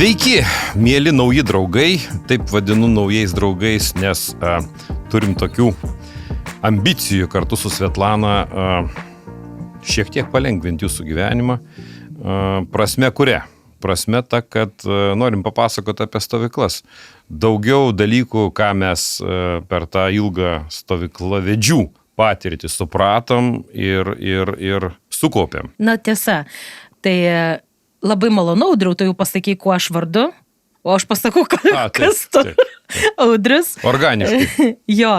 Sveiki, mėly nauji draugai, taip vadinu naujais draugais, nes turim tokių ambicijų kartu su Svetlana šiek tiek palengvinti jūsų gyvenimą. Prasme kuria? Prasme ta, kad norim papasakoti apie stovyklas. Daugiau dalykų, ką mes per tą ilgą stovyklavedžių patirtį supratom ir sukaupėm. Na tiesa, tai labai malonu, Audriau, tu jau pasakai, kuo aš vardu, o aš pasakau, kas tu, Audrius. Organiškai. Jo,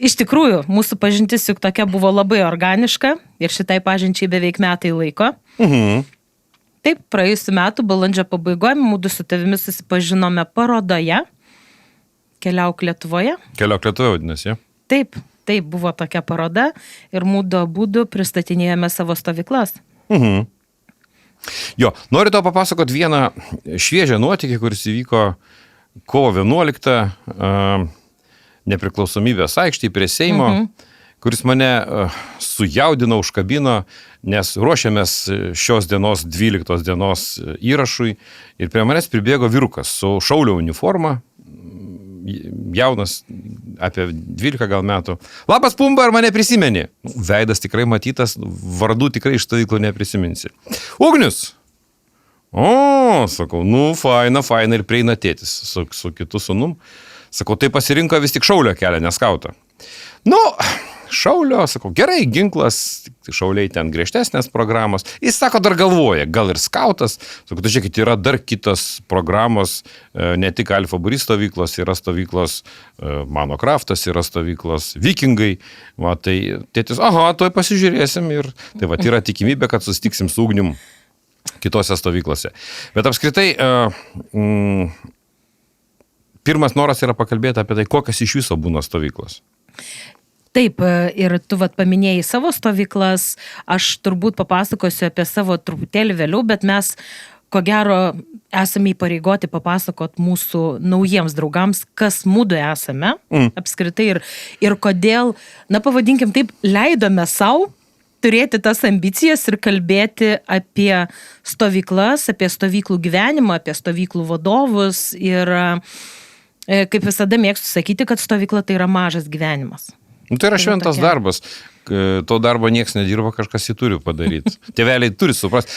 iš tikrųjų, mūsų pažintis juk tokia buvo labai organiška ir šitai pažinčiai beveik metai laiko. Taip, praėjusiu metu, balandžio pabaigoje, mūdu su tavimi susipažinome parodoje Keliauk Lietuvoje. Keliauk Lietuvoje vadinasi, ja? Taip, buvo tokia paroda ir mūdu abudu pristatinėjome savo stovyklas. Jo, noriu tau papasakoti vieną šviežią nuotykį, kuris įvyko kovo 11 nepriklausomybės aikštėje prie Seimo, kuris mane sujaudino, užkabino, nes ruošiamės šios dienos, 12 dienos įrašui ir prie manęs pribėgo vyrukas su šaulio uniforma, jaunas, apie 12 gal metų. Labas, Pumba, ar mane prisimeni? Veidas tikrai matytas, vardų tikrai iš stovyklų neprisiminsi. Ugnius! O, sakau, faina ir prieina tėtis su kitu sūnum. Sakau, tai pasirinko vis tik šaulio kelią, neskautą. Šaulio, sakau, gerai, ginklas, šauliai ten griežtesnės programos. Jis sako, dar galvoja, gal ir skautas. Sakau, tai žiūrėkit, yra dar kitos programos, ne tik Alfa Būrys stovyklos, yra stovyklos Mano Kraftas, yra stovyklos Vikingai. Va, tai tėtis, tuoj pasižiūrėsim ir tai va, yra tikimybė, kad susitiksim su ugnim kitose stovyklose. Bet apskritai, pirmas noras yra pakalbėti apie tai, kokias iš viso būna stovyklos. Taip, ir tu paminėjai savo stovyklas, aš turbūt papasakosiu apie savo truputėlį vėliau, bet mes, ko gero, esame įpareigoti papasakot mūsų naujiems draugams, kas mūdu esame, apskritai ir kodėl, pavadinkim taip, leidome savo turėti tas ambicijas ir kalbėti apie stovyklas, apie stovyklų gyvenimą, apie stovyklų vadovus ir kaip visada mėgstu sakyti, kad stovykla tai yra mažas gyvenimas. Tai yra šventas darbas. To darbo nieks nedirba, kažkas jį turi padaryti. Tėveliai turi suprasti.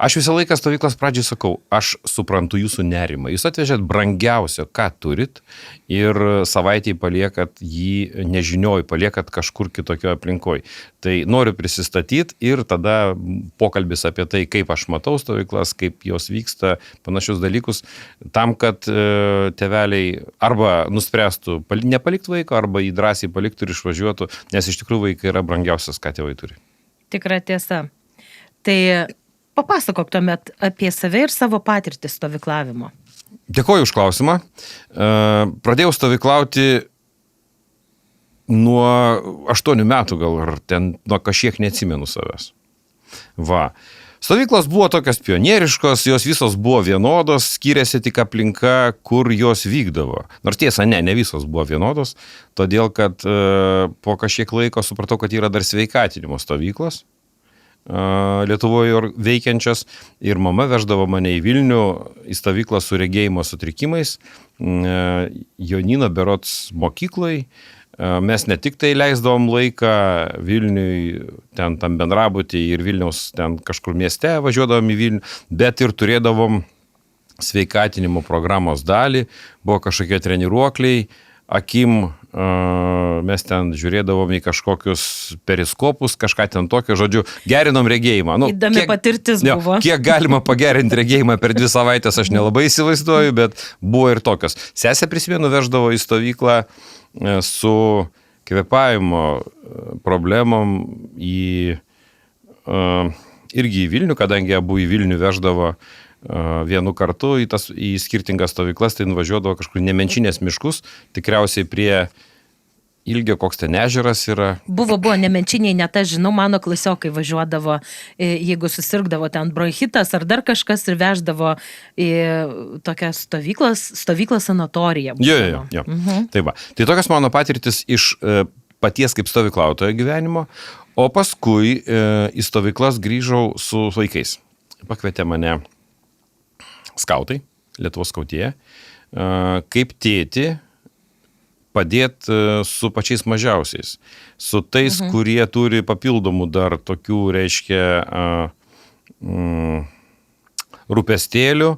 Aš visą laiką stovyklas pradžiai sakau, aš suprantu jūsų nerimą. Jūs atvežėt brangiausio, ką turit ir savaitėj paliekat jį nežinioj, paliekat kažkur kitokio aplinkoj. Tai noriu prisistatyti ir tada pokalbis apie tai, kaip aš matau stovyklas, kaip jos vyksta, panašius dalykus, tam, kad tėveliai arba nuspręstų nepalikti vaiko, arba jį drąsiai paliktų ir išvažiuotų, nes iš tikrųjų vaikai yra brangiausias, ką tėvai turi. Tikra tiesa. Tai papasakok tuomet apie save ir savo patirtį stovyklavimo. Dėkoju už klausimą. Pradėjau stovyklauti nuo 8 metų gal, ar ten nuo kažkiek neatsimenu savęs. Va. Stovyklos buvo tokios pionieriškos, jos visos buvo vienodos, skiriasi tik aplinka, kur jos vykdavo. Nors tiesa, ne visos buvo vienodos, todėl kad po kažkiek laiko supratau, kad yra dar sveikatinimo stovyklos Lietuvoje veikiančios ir mama veždavo mane į Vilnių į stovyklą su regėjimo sutrikimais, Jonino berods mokyklai. Mes ne tik tai leisdavom laiką Vilniui, ten tam bendrabutį ir Vilniaus ten kažkur mieste važiuodavom į Vilnių, bet ir turėdavom sveikatinimo programos dalį, buvo kažkokie treniruokliai, akim mes ten žiūrėdavom į kažkokius periskopus, kažką ten tokio, žodžiu, gerinom regėjimą. Įdomi patirtis buvo. Kiek galima pagerinti regėjimą per 2 savaitės, aš nelabai įsivaizduoju, bet buvo ir tokios. Sesė, prisimenu, veždavo į stovyklą su kvėpavimo problemom irgi į Vilnių, kadangi abu į Vilnių veždavo vienu kartu į skirtingas stovyklas, tai nuvažiuodavo kažkur Nemenčinės miškus, tikriausiai prie Ilgio, koks ten ežeras yra. Buvo Nemenčiniai, net aš žinau, mano klasiokai važiuodavo, jeigu susirgdavo ten bronchitas ar dar kažkas ir veždavo į tokią stovyklą sanatoriją. Jo. Tai va. Tai tokios mano patirtis iš paties kaip stovyklautojo gyvenimo, o paskui į stovyklas grįžau su vaikais. Pakvietė mane skautai, Lietuvos skautėje, kaip tėti padėti su pačiais mažiausiais, su tais, kurie turi papildomų dar tokių, reiškia, rūpestėlių,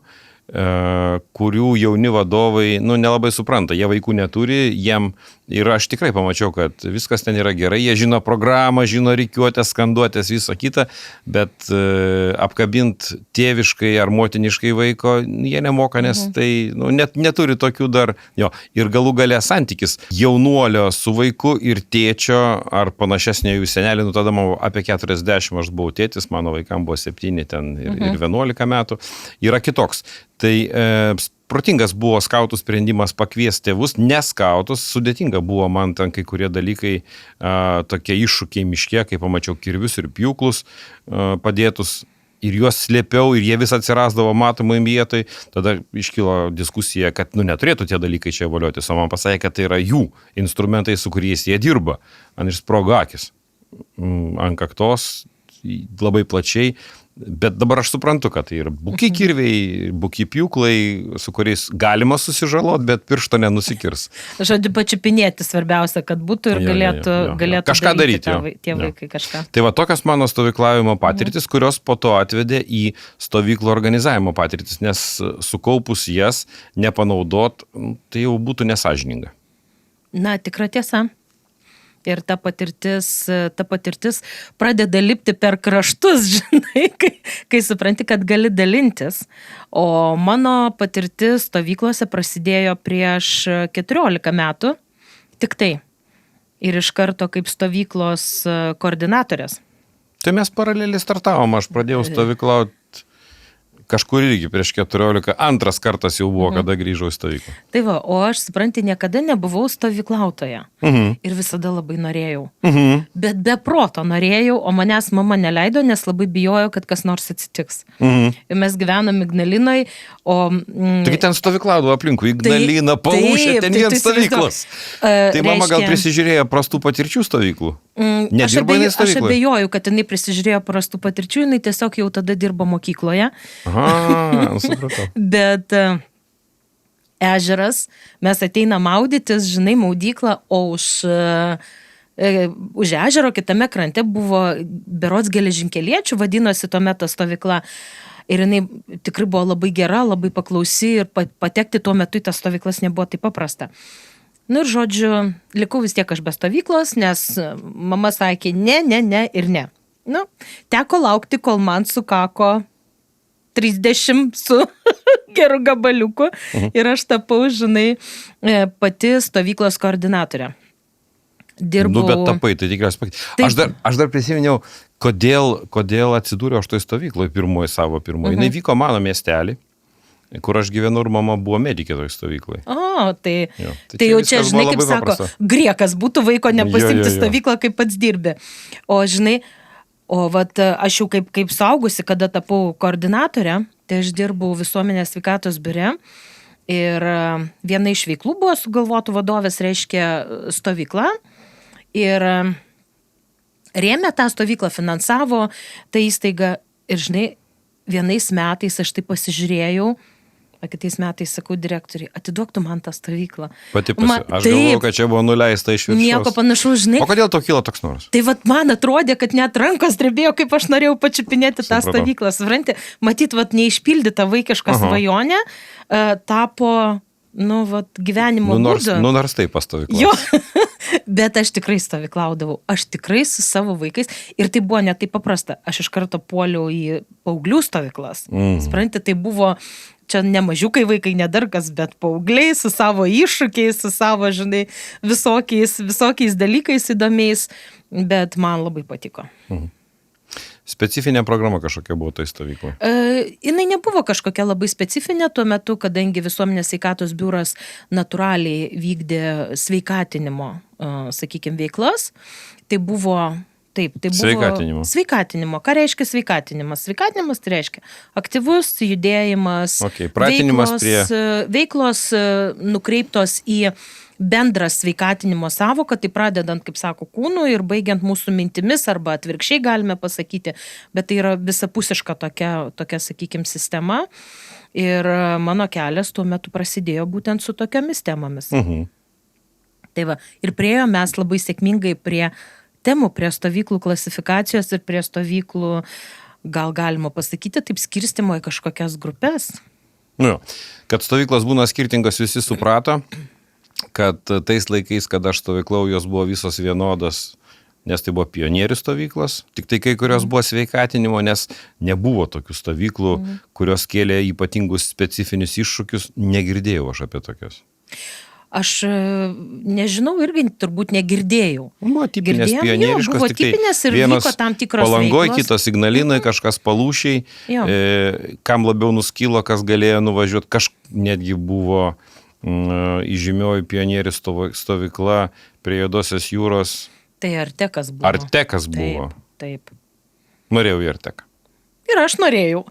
kurių jauni vadovai, nelabai supranta, jie vaikų neturi, jiem ir aš tikrai pamačiau, kad viskas ten yra gerai, jie žino programą, žino rikiuotės, skanduotės, visą kitą, bet apkabint tėviškai ar motiniškai vaiko jie nemoka, nes tai neturi tokių dar, ir galų gale santykis jaunuolio su vaiku ir tėčio ar panašesnio jų senelį, tada man apie 40 aš buvau tėtis, mano vaikam buvo 7 ten ir 11 metų, yra kitoks. Tai protingas buvo skautų sprendimas pakviesti tėvus, ne skautus, sudėtinga buvo man ten kai kurie dalykai, tokie iššūkiai miške, kai pamačiau kirvius ir pjūklus padėtus ir juos slėpiau ir jie vis atsirasdavo matomai vietoj, tada iškilo diskusija, kad neturėtų tie dalykai čia valiotis, o man pasakė, kad tai yra jų instrumentai, su kuriais jie dirba, ant išsprogo akis, ant kaktos, labai plačiai. Bet dabar aš suprantu, kad tai yra buki kirviai, buki pjūklai, su kuriais galima susižalot, bet piršto nenusikirs. Žodžiu, pačiupinėti svarbiausia, kad būtų ir galėtų kažką daryti tie vaikai kažką. Tai va tokios mano stovyklavimo patirtis, kurios po to atvedė į stovyklų organizavimo patirtis, nes sukaupus jas nepanaudot, tai jau būtų nesažininga. Na, tikra tiesa. Ir ta patirtis pradeda lipti per kraštus, žinai, kai supranti, kad gali dalintis. O mano patirtis stovyklose prasidėjo prieš 14 metų, tik tai. Ir iš karto kaip stovyklos koordinatorės. Tai mes paraleliai startavom, aš pradėjau stovyklauti kažkur irgi prieš 14, antras kartas jau buvo, kada grįžau į stovyklą. Tai va, o aš, supranti, niekada nebuvau stovyklautoje. Ir visada labai norėjau. Bet be proto norėjau, o manęs mama neleido, nes labai bijojo, kad kas nors atsitiks. Ir mes gyvenom Ignalinoje, o... Taigi ten stovyklaudavo aplinkui, Ignalina, Paušė, ten vien stovyklos. Tai mama gal prisižiūrėjo prastų patirčių stovyklų? Nedirbo jinai stovykloj? Aš abejoju, kad jinai prisižiūrėjo prastų patirčių, jinai tiesiog jau tada dirbo mokykloje. Supratau. Bet ežeras, mes ateinam maudytis, žinai, maudyklą, o už ežero kitame krante buvo berods geležinkeliečių, vadinosi tuomet ta stovykla. Ir jinai tikrai buvo labai gera, labai paklausi ir patekti tuo metu į tas stovyklas nebuvo taip paprasta. Ir žodžiu, likau vis tiek aš be stovyklos, nes mama sakė ne ir ne. Teko laukti, kol man sukako 30 su geru gabaliuku ir aš tapau, žinai, pati stovyklos koordinatorė. Dirbau... bet tapai, tai tikriausiai. Aš dar prisiminiau, kodėl atsidūriau aš toj stovykloj savo pirmoji. Jinai vyko mano miestelį, kur aš gyvenu ir mama buvo medikė toj stovykloj. Tai jau čia, žinai, kaip sako, griekas būtų vaiko nepasimti stovyklą, kaip pats dirbi. O, žinai, aš jau kaip suaugusi, kada tapau koordinatorė, tai aš dirbau visuomenės sveikatos biure ir viena iš veiklų buvo sugalvotų vadovės, reiškia stovykla ir rėmė tą stovyklą, finansavo tą įstaigą ir, žinai, vienais metais aš tai pasižiūrėjau, kitais metais sakau direktoriai, atiduok tu man tą stovyklą. Aš galvoju, kad čia buvo nuleista iš viršaus. Nieko panašaus, žinai. O kodėl to kilo toks noras? Tai man atrodė, kad net rankos drebėjo, kaip aš norėjau pačiupinėti tą stovyklą. Supranti, matyt, neišpildyta vaikiška svajonė tapo, gyvenimo būdu. Nors taip pastovyklos. Jo, bet aš tikrai stovyklaudavau. Aš tikrai su savo vaikais. Ir tai buvo ne taip paprasta. Aš iš karto puoliau į paauglių stovyklas. Supranti, tai buvo... Čia ne mažiukai vaikai, nedarkas, bet paaugliai su savo iššūkiais, su savo, žinai, visokiais dalykais įdomiais, bet man labai patiko. Specifinė programa kažkokia buvo toj stovykloje? Jinai nebuvo kažkokia labai specifinė tuo metu, kadangi visuomenės sveikatos biuras natūraliai vykdė sveikatinimo, sakykime, veiklas. Tai buvo Taip, tai buvo Sveikatinimo. Ką reiškia sveikatinimas? Sveikatinimas tai reiškia aktyvus judėjimas, pratinimas veiklos nukreiptos į bendrą sveikatinimo savoką, tai pradedant, kaip sako, kūnu ir baigiant mūsų mintimis arba atvirkščiai galime pasakyti, bet tai yra visapusiška tokia sakykime, sistema ir mano kelias tuo metu prasidėjo būtent su tokiamis temomis. Tai va, ir priėjo mes labai sėkmingai prie temų, prie stovyklų klasifikacijos ir prie stovyklų, gal galima pasakyti, taip skirstimo į kažkokias grupės. Nu, kad stovyklos būna skirtingos, visi suprato, kad tais laikais, kada aš stovyklau, jos buvo visos vienodos, nes tai buvo pionierių stovyklos, tik tai kai kurios buvo sveikatinimo, nes nebuvo tokių stovyklų, kurios kėlė ypatingus specifinius iššūkius, negirdėjau aš apie tokias. Aš nežinau, irgi turbūt negirdėjau. Buvo tipinės pionieriškos, buvo tipinės ir vyko tam tikros Palangoj, veiklos. kitos Ignalinoje, kažkas Palūšiai, kam labiau nuskilo, kas galėjo nuvažiuoti, netgi buvo įžymioji pionierių stovykla prie Juodosios jūros. Tai Artekas buvo. Artekas buvo. Taip. Norėjau į Arteką. Ir aš norėjau.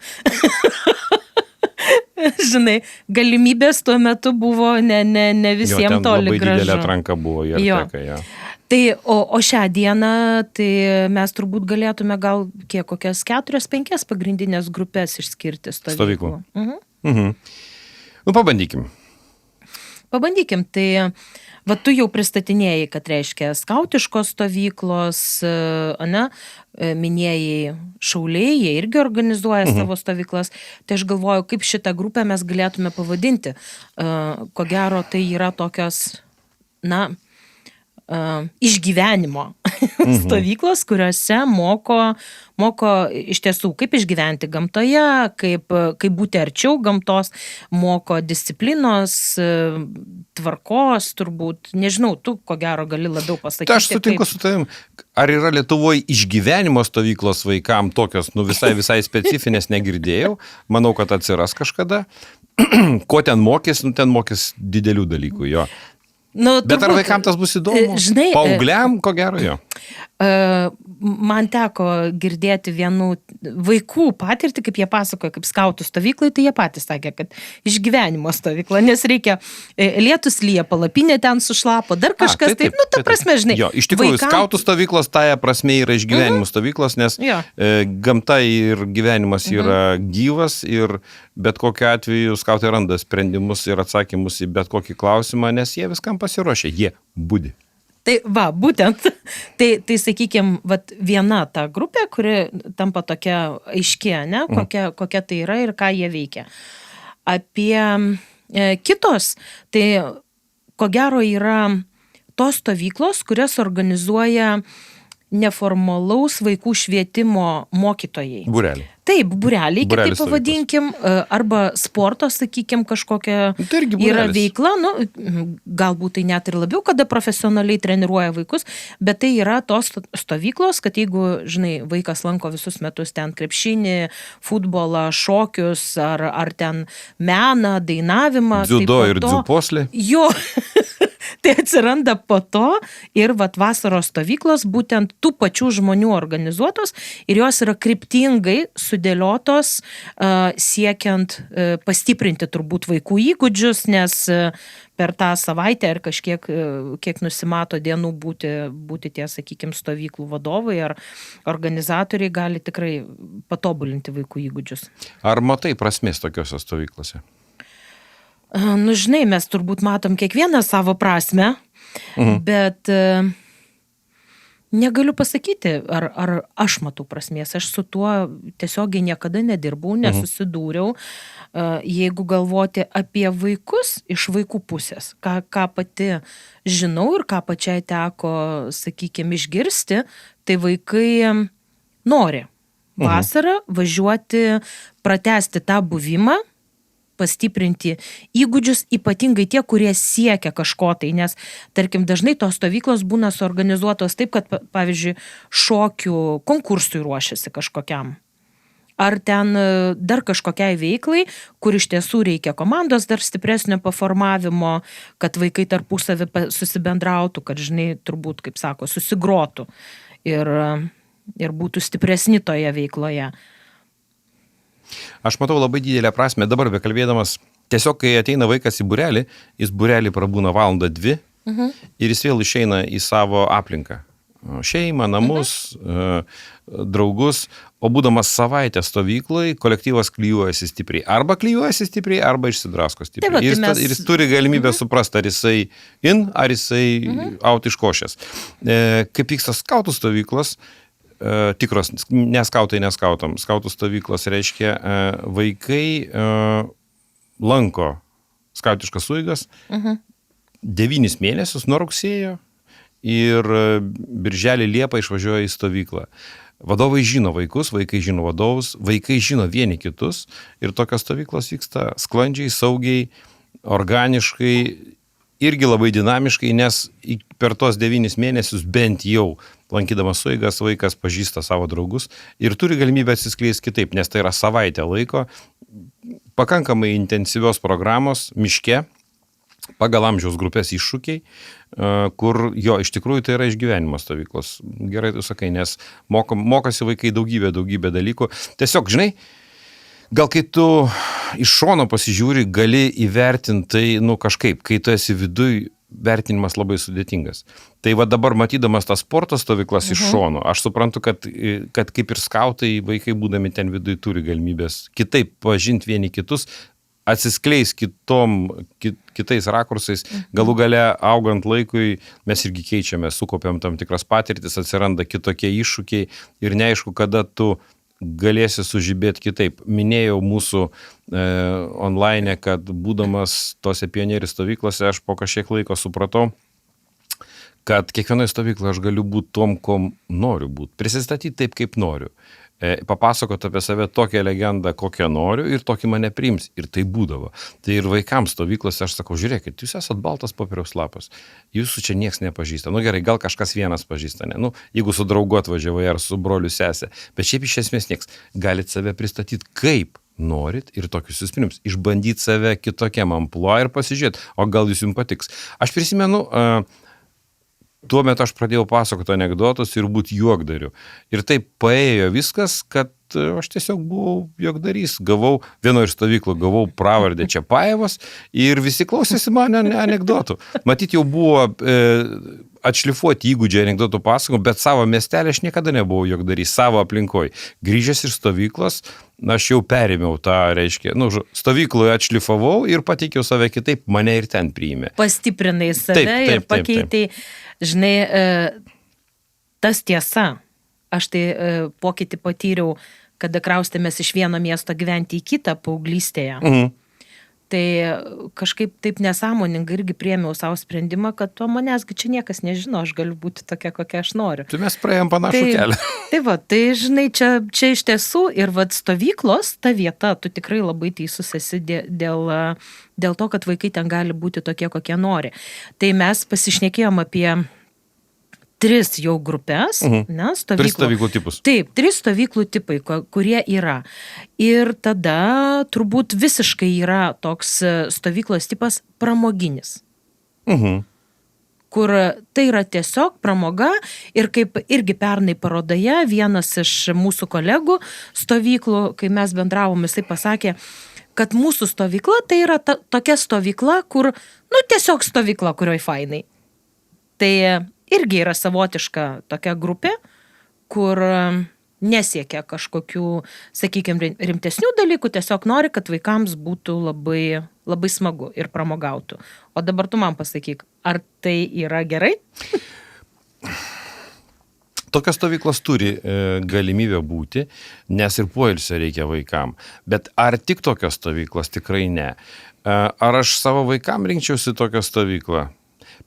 Žinai, galimybės tuo metu buvo ne visiems toli gražu. Labai didelė atranka buvo į Arteką, Tai, o šią dieną, tai mes turbūt galėtume gal kokias 4-5 pagrindinės grupės išskirti stovyklų. Nu, pabandykim. Tai va tu jau pristatinėjai, kad reiškia skautiškos stovyklos, minėjai šauliai, jie irgi organizuoja savo stovyklas. Tai aš galvoju, kaip šitą grupę mes galėtume pavadinti. Ko gero, tai yra tokios, išgyvenimo stovyklos, kuriuose moko iš tiesų, kaip išgyventi gamtoje, kaip būti arčiau gamtos, moko disciplinos, tvarkos, turbūt, nežinau, tu ko gero gali labiau pasakyti. Tai aš sutinku su tavim, ar yra Lietuvoje išgyvenimo stovyklos vaikam tokios, visai specifinės negirdėjau, manau, kad atsiras kažkada. Ko ten mokys, ten mokys didelių dalykų, jo. Bet ar vaikam tas bus įdomu? Žinai, paaugliam, ko gero, jo. Man teko girdėti vienų vaikų patirtį, kaip jie pasakoja, kaip skautų stovyklai, tai jie patys sakė, kad išgyvenimo stovykla, nes reikia lietus lyja, palapinė ten sušlapo, dar kažkas, taip, ta prasme, žinai. Jo, iš tikrųjų, skautų stovyklos tąja prasme yra išgyvenimo stovyklos, nes gamta ir gyvenimas yra gyvas ir bet kokiu atveju skautai randa sprendimus ir atsakymus į bet kokį klausimą, nes jie viskam pasiruošia, jie budi. Tai va, būtent, tai sakykime, viena ta grupė, kuri tampa tokia aiški, kokia tai yra ir ką jie veikia. Apie kitos, tai ko gero yra tos stovyklos, kurias organizuoja neformalaus vaikų švietimo mokytojai. Būreliai. Taip, būreliai, kitaip pavadinkim, arba sporto, sakykim, kažkokia yra veikla, galbūt tai net ir labiau, kada profesionaliai treniruoja vaikus, bet tai yra tos stovyklos, kad jeigu, žinai, vaikas lanko visus metus ten krepšinį, futbolą, šokius, ar ten meną, dainavimą. Dziudo ir dziuposlį. Jo, tai atsiranda po to ir vasaros stovyklos būtent tų pačių žmonių organizuotos ir jos yra kryptingai sudėliotos siekiant pastiprinti turbūt vaikų įgūdžius, nes per tą savaitę ar kiek nusimato dienų būti tie, sakykime, stovyklų vadovai ar organizatoriai gali tikrai patobulinti vaikų įgūdžius. Ar matai prasmės tokiuose stovyklose? Žinai, mes turbūt matom kiekvieną savo prasmę, bet negaliu pasakyti, ar aš matau prasmės. Aš su tuo tiesiogiai niekada nedirbau, nesusidūriau. Jeigu galvoti apie vaikus iš vaikų pusės, ką pati žinau ir ką pačiai teko, sakykime, išgirsti, tai vaikai nori vasarą važiuoti, pratęsti tą buvimą, pastiprinti įgūdžius, ypatingai tie, kurie siekia kažko tai, nes, tarkim, dažnai tos stovyklos būna suorganizuotos taip, kad, pavyzdžiui, šokių konkursui ruošiasi kažkokiam. Ar ten dar kažkokiai veiklai, kur iš tiesų reikia komandos dar stipresnio paformavimo, kad vaikai tarpusavį susibendrautų, kad, žinai, turbūt, kaip sako, susigrotų. ir būtų stipresni toje veikloje. Aš matau labai didelę prasme, dabar bekalbėdamas, tiesiog kai ateina vaikas į būrelį, jis būrelį prabūna valandą 2 ir jis vėl išeina į savo aplinką. Šeimą, namus, draugus, o būdamas savaitę stovyklai, kolektyvas klyjuojasi stipriai. Arba klyjuojasi stipriai, arba išsidrasko stipriai. Tai va, tai mes... ir jis turi galimybę suprasti, ar jisai in, ar jisai out iš košės. Kaip vyksta skautų stovyklos, tikros, neskautai neskautam. Skautų stovyklos reiškia, vaikai lanko skautiškas suigas 9 mėnesius nuo rugsėjo ir birželį Liepą išvažiuoja į stovyklą. Vadovai žino vaikus, vaikai žino vadovus, vaikai žino vieni kitus ir tokios stovyklos vyksta sklandžiai, saugiai, organiškai, irgi labai dinamiškai, nes per tos 9 mėnesius bent jau lankydamas suigas vaikas pažįsta savo draugus ir turi galimybę atsiskleisti kitaip, nes tai yra savaitė laiko, pakankamai intensyvios programos miške, pagal amžiaus grupės iššūkiai, kur jo, iš tikrųjų tai yra išgyvenimo stovyklos. Gerai tu sakai, nes mokosi vaikai daugybę dalykų. Tiesiog, žinai, gal kai tu iš šono pasižiūri, gali įvertinti tai, kažkaip, kai tu esi viduj, vertinimas labai sudėtingas. Tai va dabar matydamas tas sporto stovyklas iš šono, aš suprantu, kad kaip ir skautai, vaikai būdami ten viduj turi galimybės kitaip pažinti vieni kitus, atsiskleis kitais rakursais, galų gale augant laikui mes irgi keičiame, sukopiam tam tikras patirtis, atsiranda kitokie iššūkiai ir neaišku, kada tu galėsi sužibėti kitaip. Minėjau mūsų online, kad būdamas tose pionierių stovyklose, aš po kažkiek laiko supratau, kad kiekvienoje stovykloje aš galiu būti tom, kom noriu būti, prisistatyti taip, kaip noriu. Papasakoti apie save tokią legendą, kokią noriu ir tokį mane priims. Ir tai būdavo. Tai ir vaikams stovyklose aš sakau, žiūrėkit, jūs esat baltas popieriaus lapas, jūsų čia nieks nepažįsta. Gerai, gal kažkas vienas pažįsta, ne? Jeigu su draugu atvažiavai ar su broliu sesė, bet šiaip iš esmės nieks. Galit save pristatyti kaip norit ir tokius jūs priims. Išbandyti save kitokiam ampluo ir pasižiūrėti, o gal jūs jums patiks. Aš prisimenu, tuo metu aš pradėjau pasakoti anekdotus ir būti juokdariu. Ir taip paėjo viskas, kad aš tiesiog buvau juokdarys. Vienoje iš stovyklų gavau pravardę Čiapajevas ir visi klausėsi mane anekdotų. Matyt, jau buvo atšlifuoti įgūdžiai anekdotų pasakojimų, bet savo miestelį aš niekada nebuvau juokdarys, savo aplinkoj. Grįžęs iš stovyklos, aš jau perėmiau tą, reiškia, stovykloje atšlifavau ir pateikiau save kitaip, mane ir ten priėmė. Pastiprinai save ir pakeitai. Žinai, tas tiesa, aš tai pokytį patyriau, kada kraustėmės iš vieno miesto gyventi į kitą paauglystėje. Tai kažkaip taip nesąmoningai irgi priėmiau savo sprendimą, kad to manęsgi čia niekas nežino, aš galiu būti tokia, kokia aš noriu. Tai mes praėjom panašų kelią. Tai žinai, čia iš tiesų ir stovyklos, ta vieta, tu tikrai labai teisus esi dėl to, kad vaikai ten gali būti tokie, kokie nori. Tai mes pasišnekėjom apie 3 jau grupės, ne, stovyklų. 3 stovyklų tipus. Taip, 3 stovyklų tipai, kurie yra. Ir tada turbūt visiškai yra toks stovyklos tipas pramoginis. Kur tai yra tiesiog pramoga ir kaip irgi pernai parodoje vienas iš mūsų kolegų stovyklų, kai mes bendravom, jisai pasakė, kad mūsų stovykla tai yra tokia stovykla, kur, tiesiog stovykla, kurioj fainai. Tai irgi yra savotiška tokia grupė, kur nesiekia kažkokių, sakykime, rimtesnių dalykų, tiesiog nori, kad vaikams būtų labai, labai smagu ir pramogautų. O dabar tu man pasakyk, ar tai yra gerai? Tokios stovyklos turi galimybę būti, nes ir poilsio reikia vaikam. Bet ar tik tokios stovyklos? Tikrai ne. Ar aš savo vaikam rinkčiausi tokią stovyklą?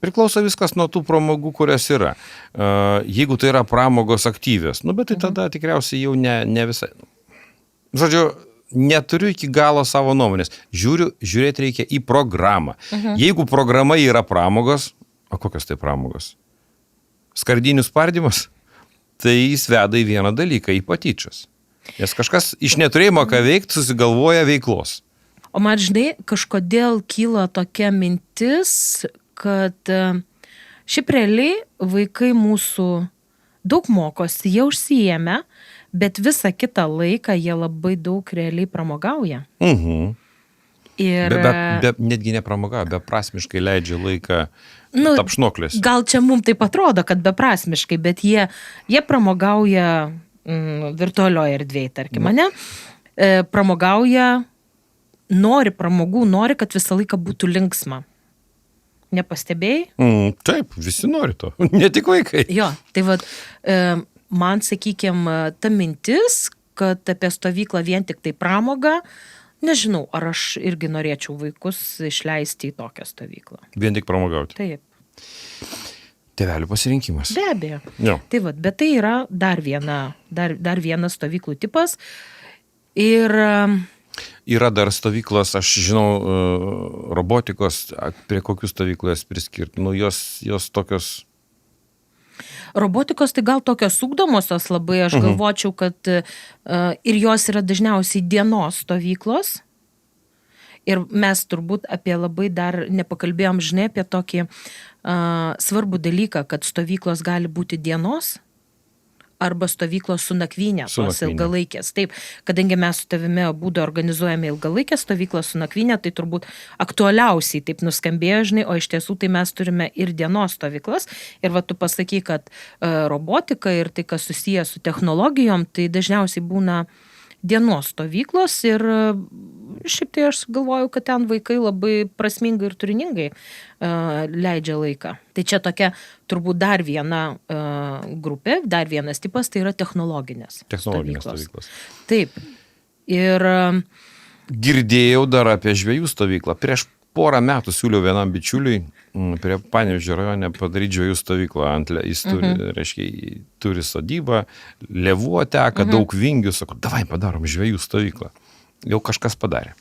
Priklauso viskas nuo tų pramogų, kurios yra. Jeigu tai yra pramogos aktyvios, bet tai tada tikriausiai jau ne visai. Žodžiu, neturiu iki galo savo nuomonės. Žiūrėti reikia į programą. Jeigu programa yra pramogos, o kokios tai pramogos? Skardinių spardymas? Tai jis veda į vieną dalyką, į patyčias. Nes kažkas iš neturėjimo ką veikti susigalvoja veiklos. O man, žinai, kažkodėl kyla tokia mintis, kad šiaip realiai vaikai mūsų daug mokosi, jie užsijėmė, bet visą kitą laiką jie labai daug realiai pramogauja. Ir Netgi nepramogauja, beprasmiškai leidžia laiką tapšnoklės. Gal čia mums taip atrodo, kad beprasmiškai, bet jie pramogauja virtualioje erdvėje, tarkim, ne? Pramogauja, nori pramogų, nori, kad visą laiką būtų linksma. Nepastebėjai? Taip, visi nori to, ne tik vaikai. Jo, tai man, sakykime, ta mintis, kad apie stovyklą vien tik tai pramogą, nežinau, ar aš irgi norėčiau vaikus išleisti į tokią stovyklą. Vien tik pramogauti. Taip. Tėvelių pasirinkimas. Be abejo. Jo. Tai bet tai yra dar vienas stovyklų tipas. Ir yra dar stovyklos, aš žinau, robotikos, prie kokių stovyklų jas priskirti. Jos tokios... Robotikos tai gal tokios ugdomosios labai, aš galvočiau, kad ir jos yra dažniausiai dienos stovyklos. Ir mes turbūt apie labai dar nepakalbėjom, žinai, apie tokį svarbų dalyką, kad stovyklos gali būti dienos arba stovyklos su nakvynė, tos ilgalaikės. Taip, kadangi mes su tavimi abudu organizuojame ilgalaikę stovyklą su nakvynė, tai turbūt aktualiausiai taip nuskambėjo, žinai, o iš tiesų tai mes turime ir dienos stovyklas. Ir tu pasakai, kad robotika ir tai, kas susiję su technologijom, tai dažniausiai būna dienos stovyklos ir šiaip tai aš galvoju, kad ten vaikai labai prasmingai ir turiningai leidžia laiką. Tai čia tokia turbūt dar viena grupė, dar vienas tipas, tai yra technologinės stovyklos. Taip. Ir girdėjau dar apie žvejų stovyklą. Prieš porą metų siūliau vienam bičiuliui prie Panevėžio rajone padaryti žvejų stovyklą. Jis turi sodybą, Lėvuo teka, daug vingių. Sako, davai padarom žvejų stovyklą. Jau kažkas padarė.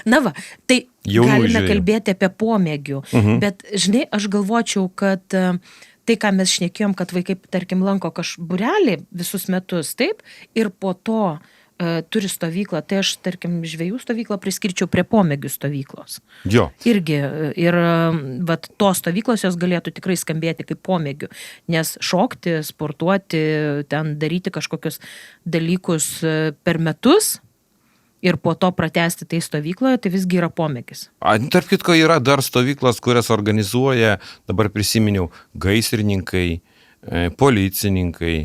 Na va, tai galime kalbėti apie pomėgių. Bet, žinai, aš galvočiau, kad tai, ką mes šnekėjom, kad vaikai, tarkim, lanko burelį visus metus, taip, ir po to turi stovyklą, tai aš, tarkim, žvejų stovyklą priskirčiau prie pomėgių stovyklos. Jo. Irgi, ir tos stovyklos jos galėtų tikrai skambėti kaip pomėgių, nes šokti, sportuoti, ten daryti kažkokius dalykus per metus ir po to pratęsti tai stovykloje, tai visgi yra pomėgis. Tarp kitko yra dar stovyklas, kurias organizuoja, dabar prisiminiau, gaisrininkai, policininkai,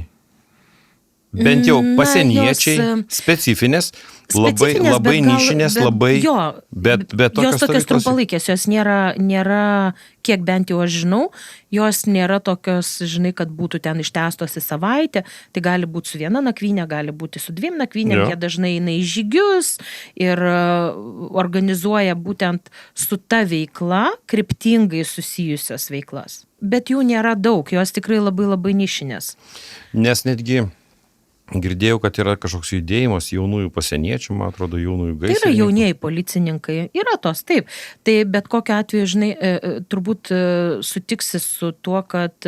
bent jau pasieniečiai, specifinės, labai nišinės, bet tokios jos tokios trumpalaikės, jos nėra, kiek bent jau aš žinau, jos nėra tokios, žinai, kad būtų ten ištęstos į savaitę, tai gali būti su viena nakvynė, gali būti su 2 nakvynėm, jie dažnai eina į žygius ir organizuoja būtent su ta veikla kryptingai susijusios veiklas. Bet jų nėra daug, jos tikrai labai labai nišinės. Nes netgi girdėjau, kad yra kažkoks judėjimas jaunųjų pasieniečių, man atrodo, jaunųjų gaisrininkų. Tai yra jaunieji policininkai, yra tos, taip. Tai bet kokiu atveju, žinai, turbūt sutiksi su tuo, kad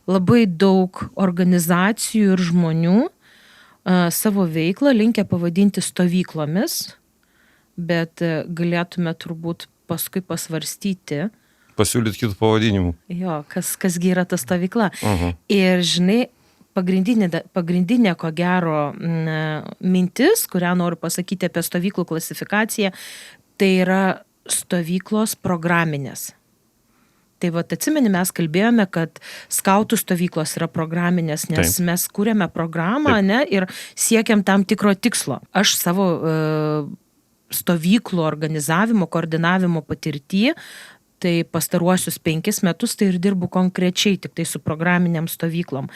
labai daug organizacijų ir žmonių savo veiklą linkę pavadinti stovyklomis, bet galėtume turbūt paskui pasvarstyti. Pasiūlyti kitų pavadinimų. Jo, kasgi yra ta stovykla. Ir, žinai, pagrindinė, ko gero, mintis, kurią noriu pasakyti apie stovyklų klasifikaciją, tai yra stovyklos programinės. Tai atsimeni, mes kalbėjome, kad skautų stovyklos yra programinės, nes mes kūrėme programą, ne, ir siekiam tam tikro tikslo. Aš savo stovyklų organizavimo, koordinavimo patirtyje, tai pastaruosius 5 metus tai ir dirbu konkrečiai tik tai su programiniam stovyklom.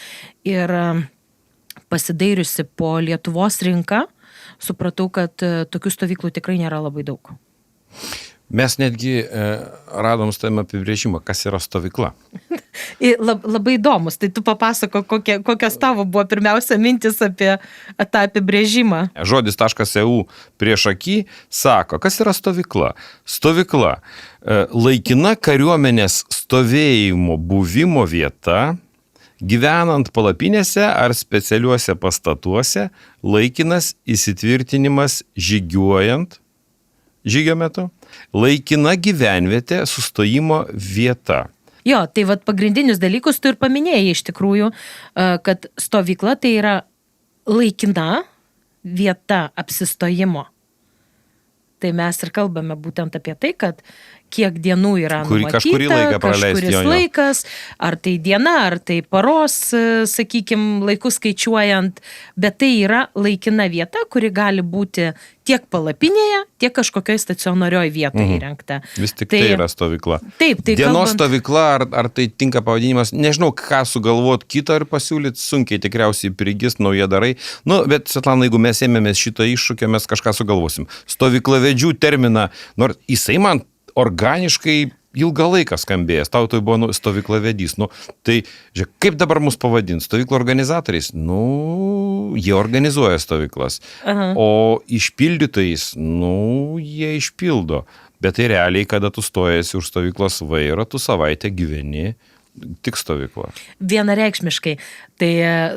Ir pasidairiusi po Lietuvos rinką, supratau, kad tokių stovyklų tikrai nėra labai daug. Mes netgi radom su tavim apibrėžimą, kas yra stovykla. Labai įdomus, tai tu papasako, kokios tavo buvo pirmiausia mintis apie tą apibrėžimą. Žodis.eu prieš akį sako, kas yra stovykla. Stovykla laikina kariuomenės stovėjimo buvimo vieta, gyvenant palapinėse ar specialiuose pastatuose, laikinas įsitvirtinimas žygiuojant, žygio metu, laikina gyvenvietė sustojimo vieta. Jo, tai vat pagrindinius dalykus tu ir paminėjai iš tikrųjų, kad stovykla tai yra laikina vieta apsistojimo. Tai mes ir kalbame būtent apie tai, kad kiek dienų yra numatyta, kažkurį laiką praleisti, kažkuris laikas, ar tai diena, ar tai paros, sakykime, laikus skaičiuojant, bet tai yra laikina vieta, kuri gali būti tiek palapinėje, tiek kažkokioje stacionarioje vietoje įrengta. Vis tik tai yra stovykla. Taip, tai dienos stovykla, ar tai tinka pavadinimas, nežinau, ką sugalvot kito ir pasiūlyti, sunkiai tikriausiai prigis, nauja darai. Nu, bet, Svetlana, jeigu mes ėmėmės šito iššūkio, mes kažką sugalvosim. Stovyklavedžių terminą, nors jisai man organiškai ilgą laiką skambėjęs, tau tai buvo stovyklavedys. Nu, tai, žiūrėk, kaip dabar mus pavadins? Stovyklų organizatoriais? Nu, jie organizuoja stovyklas. Aha. O išpildytais, nu, jie išpildo. Bet tai realiai, kada tu stojasi už stovyklos vairo, tu savaitę gyveni tik stovykla. Vienareikšmiškai. Tai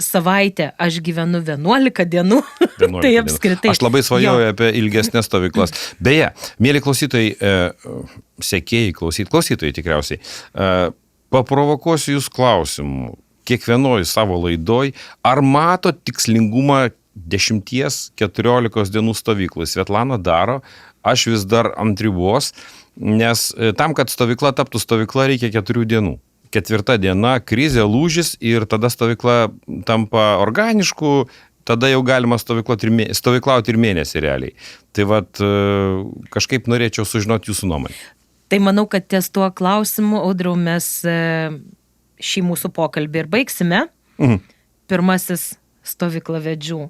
savaitę aš gyvenu 11 dienų. 11 tai dienų. apskritai. Aš labai svajoju apie ilgesnės stovyklas. Beje, mėly klausytojai, sekėjai, klausytojai tikriausiai, paprovokuosiu jūs klausimų kiekvienoj savo laidoj, ar mato tikslingumą 10-14 dienų stovyklai. Svetlana daro, aš vis dar ant ribos, nes tam, kad stovykla taptų stovykla, reikia 4 dienų. 4 diena, krizė, lūžis ir tada stovykla tampa organišku, tada jau galima stovyklauti ir mėnesį realiai. Tai vat kažkaip norėčiau sužinoti jūsų nuomonę. Tai manau, kad ties tuo klausimu, Audriau, mes šį mūsų pokalbį ir baigsime. Pirmasis stovyklavedžių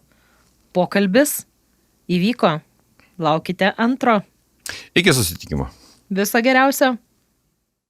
pokalbis įvyko. Laukite antro. Iki susitikimo. Viso geriausio.